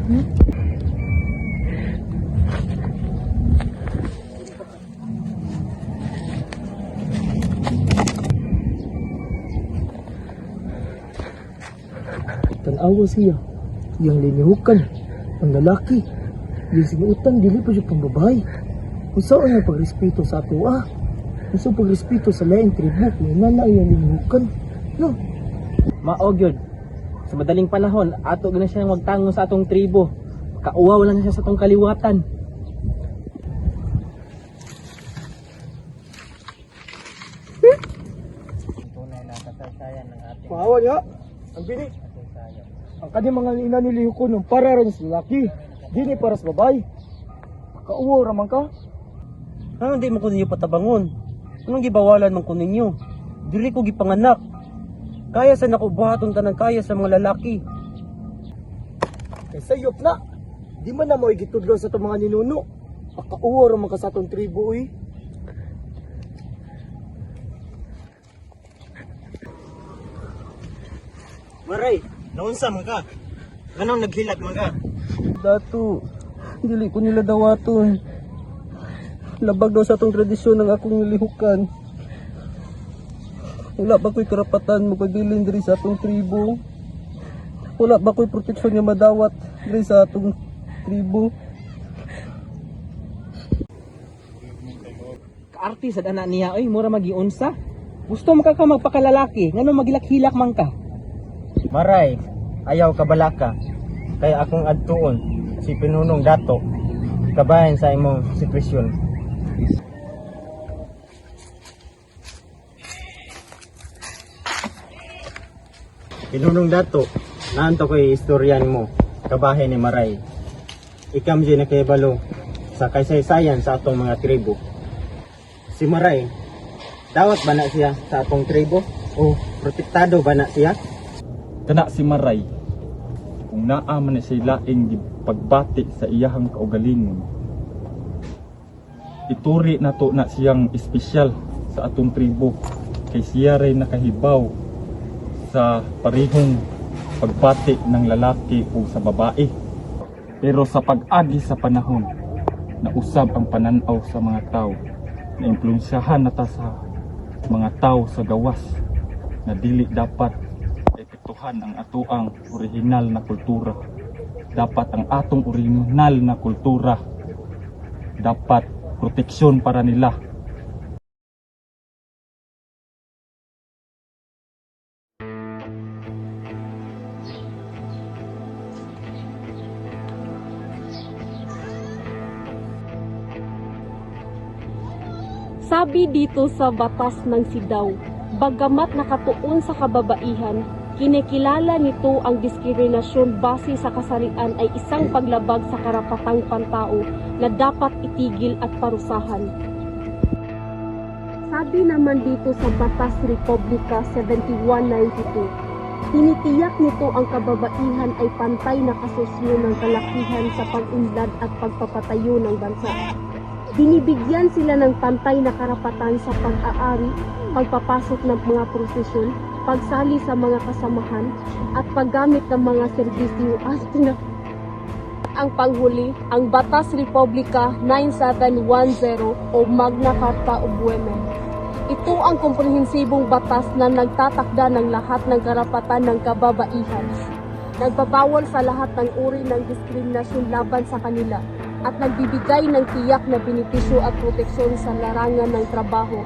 Tanawa siya. Yang linihukan. Ang lalaki. Yung sinuutan, dili pa siya pang babae. Kung saan ang pagrespeto sa ato Kung saan pagrespeto sa laing tribu, kung inana yung linihukan. No? Maog yun. Sa madaling panahon, ato gina siya magtango sa atong tribo. Kauwaw lang siya sa atong kaliwatan. Tunay na kasaysayan ng ating Maawa niya. Ang bini. Ang kanyang mga ina nilihukon para rin sa lalaki. Dili para sa babae. Kauwaw raman ka. Ano hindi mo ko ninyo patabangon? Anong gibawalan man ko ninyo? Dili ko gipanganak. Kaya sa nakubuhaton tanang kaya sa mga lalaki. Kay sayop na. Di man na mo igitudlo sa itong mga ninuno. Kauwaw raman ka sa itong tribu eh. Maray, naunsa man ka? Ganong naghilag man ka? Dato, dili ko nila dawaton. Labag daw sa itong tradisyon ng akong nilihukan. Wala ba ko'y karapatan mo pagbilin diri sa atong tribo? Wala ba ko'y proteksyon nga madawat diri sa atong tribo? Kaarti sa dana niya, oy, mura magiunsa. Gusto mo ka magpakalalaki, ngano magilakhilak man ka? Maray, ayaw kabalaka. Kaya akong adtuon si Pinunong Dato kabayan sa imong sitwasyon. Pinunong Dato, naanto ko'y istoryan mo, kabahin ni Maray. Ikam di nakibalo sa kaysaysayan sa atong mga tribo. Si Maray, dawat ba na siya sa atong tribo? O protektado ba na siya? Kana si Maray, kung naa man siya laing pagbati sa iyahang kaugalingon, ituri na to na siyang espesyal sa atong tribo, kay siya ray nakahibaw sa parihong pagbati ng lalaki o sa babae. Pero sa pag-agi sa panahon, nausab ang pananaw sa mga tao, na impluensyahan nata sa mga tao sa gawas, na dili dapat epektuhan ang atuang orihinal na kultura. Dapat ang atong orihinal na kultura dapat proteksyon para nila. Sabi dito sa batas ng Sidaw, bagamat nakatuon sa kababaihan, kinikilala nito ang diskriminasyon base sa kasarian ay isang paglabag sa karapatang pantao na dapat itigil at parusahan. Sabi naman dito sa Batas Republika 7192, tinitiyak nito ang kababaihan ay pantay na kasosyo ng kalakihan sa pag-unlad at pagpapatayo ng bansa. Binibigyan sila ng pantay na karapatan sa pag-aari, pagpapasok ng mga prosesyon, pagsali sa mga kasamahan, at paggamit ng mga serbisyo at ang panghuli, ang Batas Republika 9710 o Magna Carta of Women. Ito ang komprehensibong batas na nagtatakda ng lahat ng karapatan ng kababaihan. Nagbabawal sa lahat ng uri ng diskriminasyon laban sa kanila at nagbibigay ng tiyak na benepisyo at proteksyon sa larangan ng trabaho.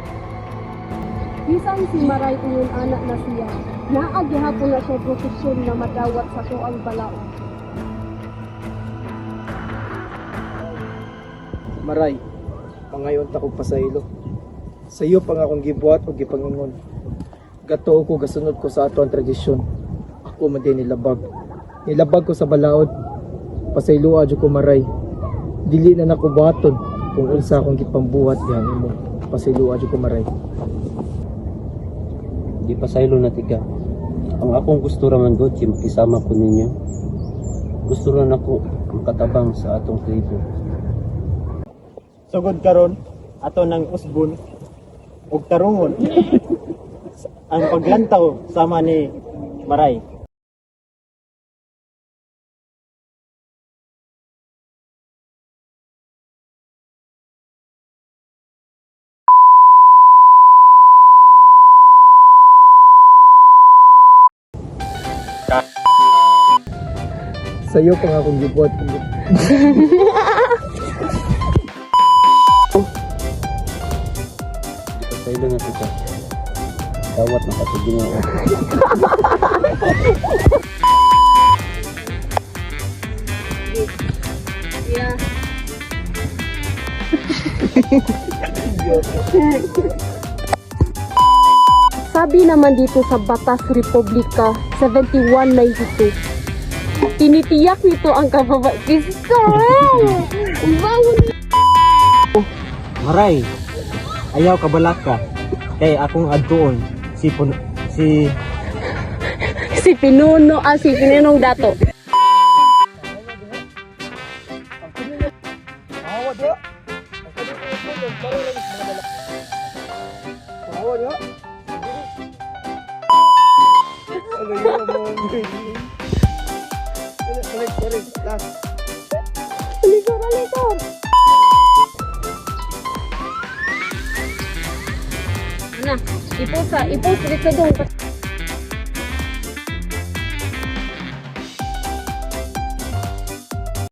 Bisan si Maray uyon anak na siya, naagihapon na siya proteksyon na madawat sa tuang balaod. Maray, pangayon ta kong pasaylo. Sa iyo pang akong gibuhat o gipangingon. Gato ko gasunod ko sa ato ang tradisyon. Ako man din nilabag. Nilabag ko sa balaod. Pasayloa jud ko Maray. Dili na nakubaton kung unsa akong gipambuhat dihan mo. Pasayloa jud ko Maray. Di pasaylo na tiga. Ang akong gusto raman god si makisama ko ninyo. Gusto ran ako makatabang sa atong tribo. Sugod karon ato ng usbon ug tarungon ang paglantaw sama ni Maray. Sa'yo pa nga akong gibuhat. Pasaylo na kita. Dawat na kasi Ginoo. Yeah. Sabi naman dito sa Batas Republika 7192, tinitiyak nito ang kababaihan. Maray, ayaw kabalak ka. Kay akong adtuon si Si Pinunong Dato. Awa dia. Awa dia. Ano yun mo? Sorry. Last. Alikor. Nah, ipos dito dong.